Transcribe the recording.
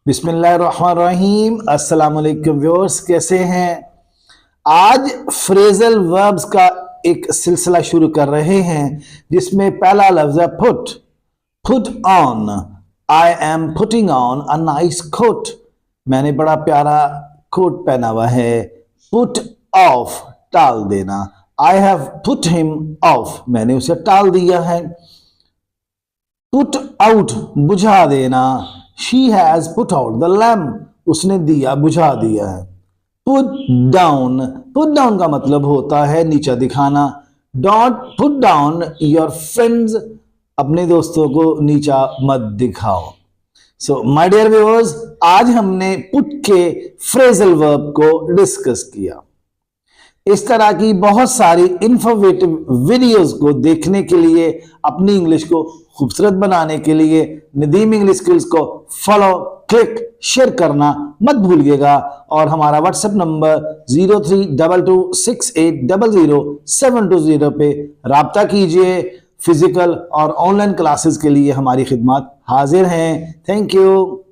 बिस्मिल्लाहिर्रहमानिर्रहीम। अस्सलाम वालेकुम व्यूअर्स, कैसे हैं? आज फ्रेजल वर्ब्स का एक सिलसिला शुरू कर रहे हैं जिसमें पहला लफ्ज है put. Put on. I am putting on a nice quote. मैंने बड़ा प्यारा कोट पहना हुआ है। पुट ऑफ, टाल देना। I have put him of, मैंने उसे टाल दिया है। पुट आउट, बुझा देना। She has put out the lamp, उसने दिया बुझा दिया है। पुट डाउन, पुट डाउन का मतलब होता है नीचा दिखाना। Don't put down your friends, अपने दोस्तों को नीचा मत दिखाओ। सो माय डियर व्यूअर्स, आज हमने पुट के फ्रेजल वर्ब को डिस्कस किया। इस तरह की बहुत सारी इंफॉर्मेटिव वीडियोस को देखने के लिए, अपनी इंग्लिश को खूबसूरत बनाने के लिए नदीम इंग्लिश स्किल्स को फॉलो, क्लिक, शेयर करना मत भूलिएगा। और हमारा व्हाट्सएप नंबर 032268000720 पे राब्ता कीजिए। फिजिकल और ऑनलाइन क्लासेस के लिए हमारी खिदमत हाजिर हैं। Thank you.